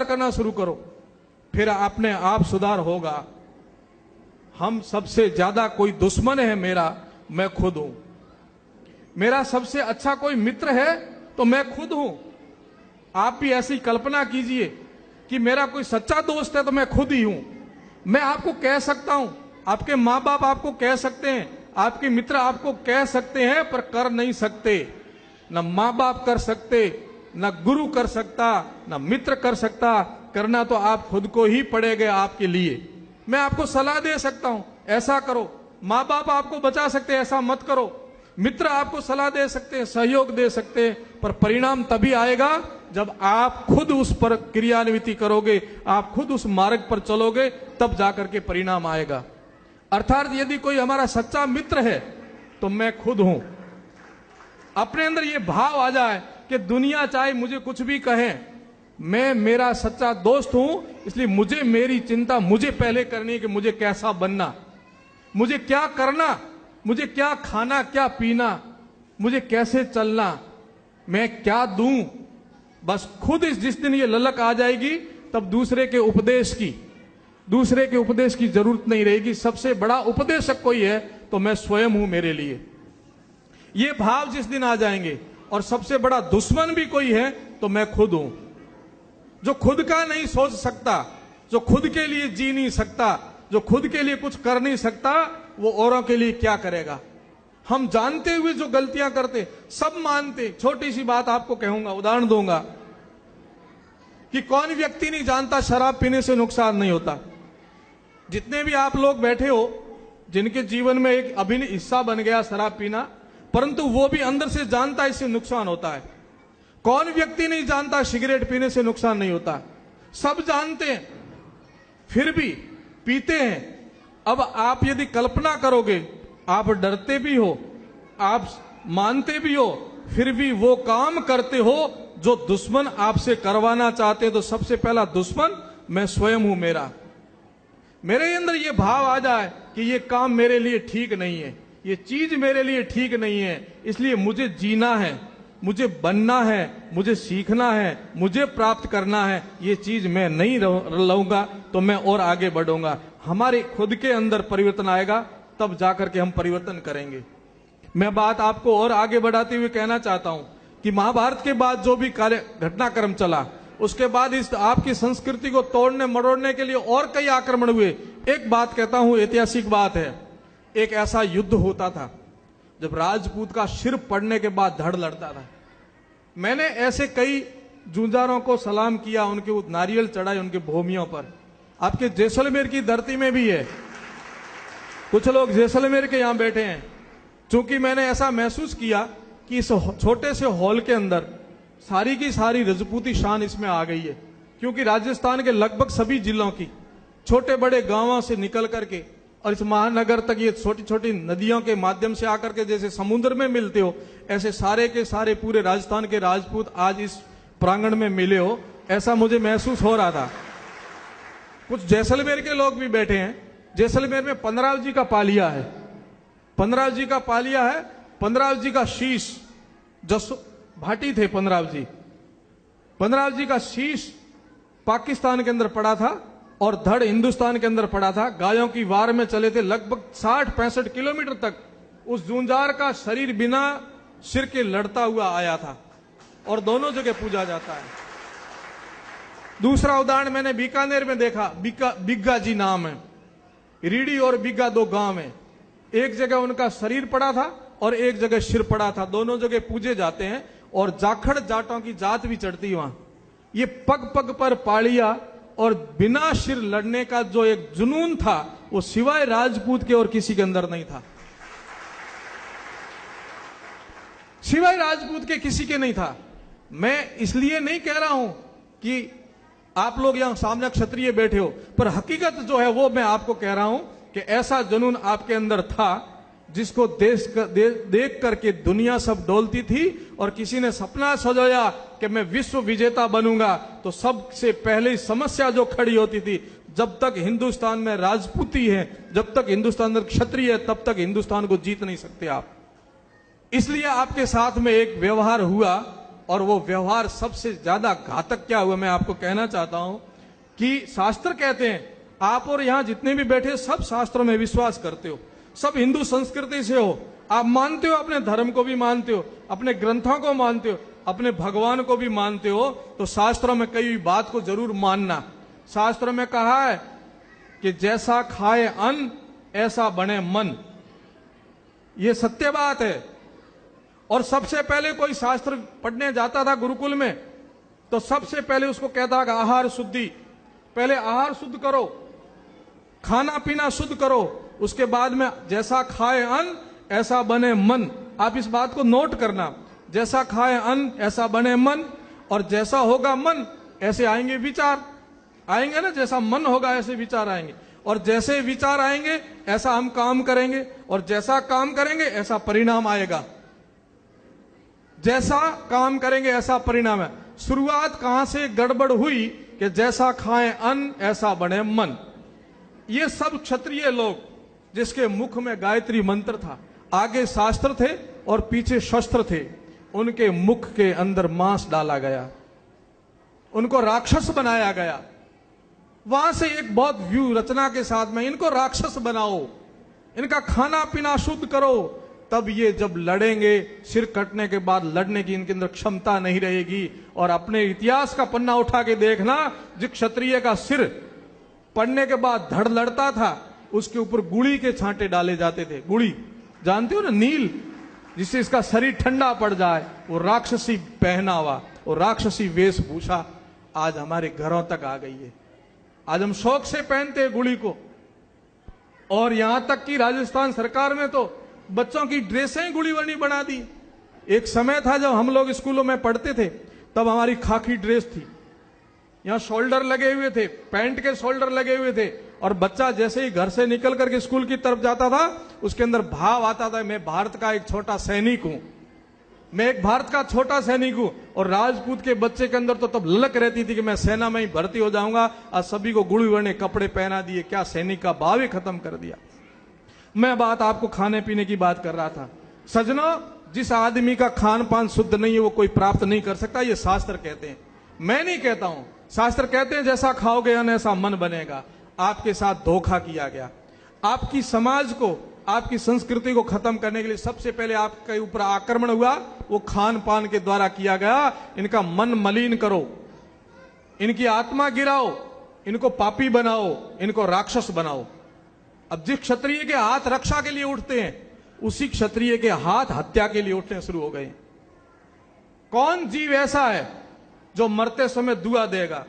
करना शुरू करो, फिर अपने आप सुधार होगा। हम सबसे ज्यादा कोई दुश्मन है मेरा, मैं खुद हूं। मेरा सबसे अच्छा कोई मित्र है तो मैं खुद हूं। आप भी ऐसी कल्पना कीजिए कि मेरा कोई सच्चा दोस्त है तो मैं खुद ही हूं। मैं आपको कह सकता हूं, आपके मां बाप आपको कह सकते हैं, आपके मित्र आपको कह सकते हैं, पर कर नहीं सकते। न मां बाप कर सकते, न गुरु कर सकता, न मित्र कर सकता। करना तो आप खुद को ही पड़ेगा आपके लिए। मैं आपको सलाह दे सकता हूं, ऐसा करो। मां बाप आपको बचा सकते हैं, ऐसा मत करो। मित्र आपको सलाह दे सकते हैं, सहयोग दे सकते हैं, पर परिणाम तभी आएगा जब आप खुद उस पर क्रियान्विति करोगे, आप खुद उस मार्ग पर चलोगे, तब जाकर के परिणाम आएगा। अर्थात यदि कोई हमारा सच्चा मित्र है तो मैं खुद हूं। अपने अंदर यह भाव आ जाए कि दुनिया चाहे मुझे कुछ भी कहे, मैं मेरा सच्चा दोस्त हूं, इसलिए मुझे मेरी चिंता मुझे पहले करनी है कि मुझे कैसा बनना, मुझे क्या करना, मुझे क्या खाना, क्या पीना, मुझे कैसे चलना, मैं क्या दूं। बस खुद जिस दिन ये ललक आ जाएगी, तब दूसरे के उपदेश की जरूरत नहीं रहेगी। सबसे बड़ा उपदेशक कोई है तो मैं स्वयं हूं मेरे लिए। ये भाव जिस दिन आ जाएंगे, और सबसे बड़ा दुश्मन भी कोई है तो मैं खुद हूं। जो खुद का नहीं सोच सकता, जो खुद के लिए जी नहीं सकता, जो खुद के लिए कुछ कर नहीं सकता, वो औरों के लिए क्या करेगा। हम जानते हुए जो गलतियां करते, सब मानते। छोटी सी बात आपको कहूंगा, उदाहरण दूंगा कि कौन व्यक्ति नहीं जानता शराब पीने से नुकसान नहीं होता। जितने भी आप लोग बैठे हो जिनके जीवन में एक अभिन्न हिस्सा बन गया शराब पीना, परंतु वो भी अंदर से जानता इससे नुकसान होता है। कौन व्यक्ति नहीं जानता सिगरेट पीने से नुकसान नहीं होता। सब जानते हैं, फिर भी पीते हैं। अब आप यदि कल्पना करोगे, आप डरते भी हो, आप मानते भी हो, फिर भी वो काम करते हो जो दुश्मन आपसे करवाना चाहते, तो सबसे पहला दुश्मन मैं स्वयं हूं। मेरे अंदर ये भाव आ जाए कि ये काम मेरे लिए ठीक नहीं है, ये चीज मेरे लिए ठीक नहीं है, इसलिए मुझे जीना है, मुझे बनना है, मुझे सीखना है, मुझे प्राप्त करना है, ये चीज मैं नहीं लूंगा तो मैं और आगे बढ़ूंगा। हमारे खुद के अंदर परिवर्तन आएगा, तब जाकर के हम परिवर्तन करेंगे। मैं बात आपको और आगे बढ़ाते हुए कहना चाहता हूं कि महाभारत के बाद जो भी घटनाक्रम चला, उसके बाद इस आपकी संस्कृति को तोड़ने मरोड़ने के लिए और कई आक्रमण हुए। एक बात कहता हूं, ऐतिहासिक बात है। एक ऐसा युद्ध होता था जब राजपूत का सिर पड़ने के बाद धड़ लड़ता था। मैंने ऐसे कई जूझारों को सलाम किया, उनके नारियल चढ़ाए उनके भूमियों पर। आपके जैसलमेर की धरती में भी है, कुछ लोग जैसलमेर के यहां बैठे हैं। चूंकि मैंने ऐसा महसूस किया कि इस छोटे से हॉल के अंदर सारी की सारी रजपूती शान इसमें आ गई है, क्योंकि राजस्थान के लगभग सभी जिलों की छोटे बड़े गांवों से निकल करके और इस महानगर तक ये छोटी छोटी नदियों के माध्यम से आकर के जैसे समुद्र में मिलते हो, ऐसे सारे के सारे पूरे राजस्थान के राजपूत आज इस प्रांगण में मिले हो, ऐसा मुझे महसूस हो रहा था। कुछ जैसलमेर के लोग भी बैठे हैं। जैसलमेर में पंद्राव जी का पालिया है, पंद्राव जी का पालिया है, पंद्राव जी का शीश, जसो भाटी थे पंद्राव जी का शीश पाकिस्तान के अंदर पड़ा था और धड़ हिंदुस्तान के अंदर पड़ा था। गायों की वार में चले थे, लगभग 60-65 किलोमीटर तक उस जूंजार का शरीर बिना सिर के लड़ता हुआ आया था, और दोनों जगह पूजा जाता है। दूसरा उदाहरण मैंने बीकानेर में देखा, बिग्गा जी नाम है, रीडी और बिग्गा दो गांव है। एक जगह उनका शरीर पड़ा था और एक जगह सिर पड़ा था, दोनों जगह पूजे जाते हैं, और जाखड़ जाटों की जात भी चढ़ती है वहां। ये पग पग पर पालिया और बिना सिर लड़ने का जो एक जुनून था, वो सिवाय राजपूत के और किसी के अंदर नहीं था, सिवाय राजपूत के किसी के नहीं था। मैं इसलिए नहीं कह रहा हूं कि आप लोग यहां सामने क्षत्रिय बैठे हो, पर हकीकत जो है वो मैं आपको कह रहा हूं कि ऐसा जुनून आपके अंदर था जिसको देख करके दुनिया सब डोलती थी, और किसी ने सपना सजाया कि मैं विश्व विजेता बनूंगा, तो सबसे पहले समस्या जो खड़ी होती थी, जब तक हिंदुस्तान में राजपूती है, जब तक हिंदुस्तान में क्षत्रिय है, तब तक हिंदुस्तान को जीत नहीं सकते आप। इसलिए आपके साथ में एक व्यवहार हुआ और वो व्यवहार सबसे ज्यादा घातक क्या हुआ, मैं आपको कहना चाहता हूं कि शास्त्र कहते हैं, आप और यहां जितने भी बैठे सब शास्त्रों में विश्वास करते हो, सब हिंदू संस्कृति से हो, आप मानते हो, अपने धर्म को भी मानते हो, अपने ग्रंथों को मानते हो, अपने भगवान को भी मानते हो, तो शास्त्रों में कई बात को जरूर मानना। शास्त्रों में कहा है कि जैसा खाए अन्न ऐसा बने मन, यह सत्य बात है। और सबसे पहले कोई शास्त्र पढ़ने जाता था गुरुकुल में, तो सबसे पहले उसको कहता था आहार शुद्धि, पहले आहार शुद्ध करो, खाना पीना शुद्ध करो, उसके बाद में जैसा खाए अन्न ऐसा बने मन। आप इस बात को नोट करना, जैसा खाए अन्न ऐसा बने मन, और जैसा होगा मन ऐसे आएंगे विचार, आएंगे ना, जैसा मन होगा ऐसे विचार आएंगे, और जैसे विचार आएंगे ऐसा हम काम करेंगे, और जैसा काम करेंगे ऐसा परिणाम आएगा, जैसा काम करेंगे ऐसा परिणाम है। शुरुआत कहां से गड़बड़ हुई कि जैसा खाए अन्न ऐसा बने मन। ये सब क्षत्रिय लोग जिसके मुख में गायत्री मंत्र था, आगे शास्त्र थे और पीछे शस्त्र थे, उनके मुख के अंदर मांस डाला गया, उनको राक्षस बनाया गया। वहां से एक बहुत व्यू रचना के साथ में इनको राक्षस बनाओ, इनका खाना पीना शुद्ध करो, तब ये जब लड़ेंगे, सिर कटने के बाद लड़ने की इनके अंदर क्षमता नहीं रहेगी। और अपने इतिहास का पन्ना उठा के देखना, जिस क्षत्रिय का सिर पड़ने के बाद धड़ लड़ता था, उसके ऊपर गुड़ी के छांटे डाले जाते थे। गुड़ी जानते हो ना, नील, जिससे इसका शरीर ठंडा पड़ जाए। वो राक्षसी पहनावा, वो राक्षसी वेशभूषा आज हमारे घरों तक आ गई है। आज हम शौक से पहनते हैं गुड़ी को, और यहां तक कि राजस्थान सरकार में तो बच्चों की ड्रेसें ही गुड़ीवर्णी बना दी। एक समय था जब हम लोग स्कूलों में पढ़ते थे, तब हमारी खाकी ड्रेस थी, यहां शोल्डर लगे हुए थे, पैंट के शोल्डर लगे हुए थे, और बच्चा जैसे ही घर से निकल करके स्कूल की तरफ जाता था, उसके अंदर भाव आता था, मैं भारत का एक छोटा सैनिक हूं, मैं एक भारत का छोटा सैनिक हूं। और राजपूत के बच्चे के अंदर तो तब ललक रहती थी कि मैं सेना में ही भर्ती हो जाऊंगा। आज सभी को गुड़ीवर्णी कपड़े पहना दिए, क्या सैनिक का भाव ही खत्म कर दिया। मैं बात आपको खाने पीने की बात कर रहा था। सजनों, जिस आदमी का खान पान शुद्ध नहीं है वो कोई प्राप्त नहीं कर सकता, ये शास्त्र कहते हैं, मैं नहीं कहता हूं। शास्त्र कहते हैं जैसा खाओगे अन्न ऐसा मन बनेगा। आपके साथ धोखा किया गया। आपकी समाज को, आपकी संस्कृति को खत्म करने के लिए सबसे पहले आपके ऊपर आक्रमण हुआ, वो खान पान के द्वारा किया गया। इनका मन मलिन करो, इनकी आत्मा गिराओ, इनको पापी बनाओ, इनको राक्षस बनाओ। अब जिस क्षत्रिय के हाथ रक्षा के लिए उठते हैं, उसी क्षत्रिय के हाथ हत्या के लिए उठने शुरू हो गए। कौन जीव ऐसा है जो मरते समय दुआ देगा?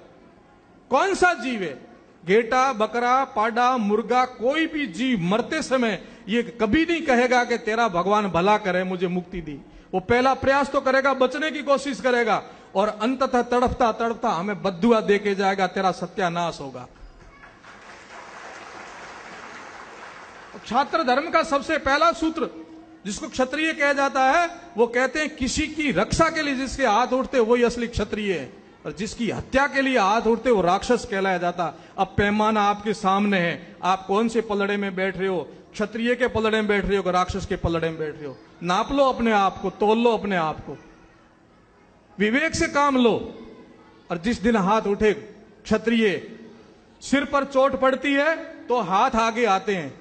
कौन सा जीव है? गेटा, बकरा, पाडा, मुर्गा, कोई भी जीव मरते समय ये कभी नहीं कहेगा कि तेरा भगवान भला करे, मुझे मुक्ति दी। वो पहला प्रयास तो करेगा, बचने की कोशिश करेगा, और अंततः तड़पता तड़पता हमें बद्दुआ दे के जाएगा, तेरा सत्यानाश होगा। क्षात्र धर्म का सबसे पहला सूत्र जिसको क्षत्रिय कहा जाता है, वो कहते हैं किसी की रक्षा के लिए जिसके हाथ उठते वही असली क्षत्रिय है, और जिसकी हत्या के लिए हाथ उठते वो राक्षस कहलाया जाता। अब पैमाना आपके सामने है, आप कौन से पलड़े में बैठ रहे हो? क्षत्रिय के पलड़े में बैठ रहे हो, राक्षस के पलड़े में बैठ रहे हो? नाप लो अपने आप को, तोल लो अपने आप को, विवेक से काम लो। और जिस दिन हाथ उठे क्षत्रिय, सिर पर चोट पड़ती है तो हाथ आगे आते हैं,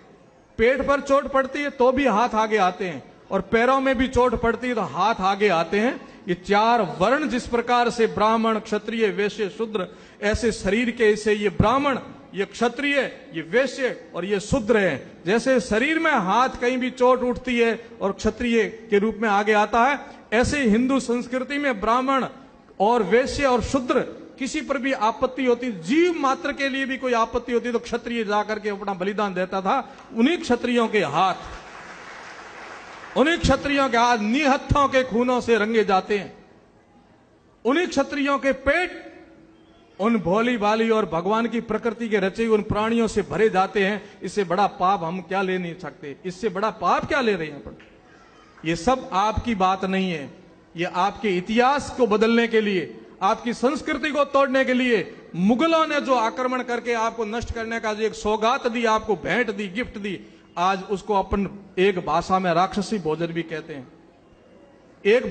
पेट पर चोट पड़ती है तो भी हाथ आगे आते हैं, और पैरों में भी चोट पड़ती है तो हाथ आगे आते हैं। ये चार वर्ण जिस प्रकार से ब्राह्मण, क्षत्रिय, वैश्य, शूद्र, ऐसे शरीर के ऐसे ये ब्राह्मण, ये क्षत्रिय, ये वैश्य और ये शूद्र है। जैसे शरीर में हाथ कहीं भी चोट उठती है और क्षत्रिय के रूप में आगे आता है, ऐसे हिंदू संस्कृति में ब्राह्मण और वैश्य और शूद्र किसी पर भी आपत्ति होती, जीव मात्र के लिए भी कोई आपत्ति होती तो क्षत्रिय जाकर के अपना बलिदान देता था। उन्हीं क्षत्रियों के हाथ, उन्हीं क्षत्रियों के हाथ निहत्थों के खूनों से रंगे जाते हैं। उन्हीं क्षत्रियों के पेट उन भोली भाली और भगवान की प्रकृति के रचे उन प्राणियों से भरे जाते हैं। इससे बड़ा पाप हम क्या ले नहीं सकते, इससे बड़ा पाप क्या ले रहे हैं अपन? ये सब आपकी बात नहीं है, ये आपके इतिहास को बदलने के लिए, आपकी संस्कृति को तोड़ने के लिए मुगलों ने जो आक्रमण करके आपको नष्ट करने का जो एक सौगात दी, आपको भेंट दी, गिफ्ट दी, आज उसको अपन एक भाषा में राक्षसी भोजन भी कहते हैं। एक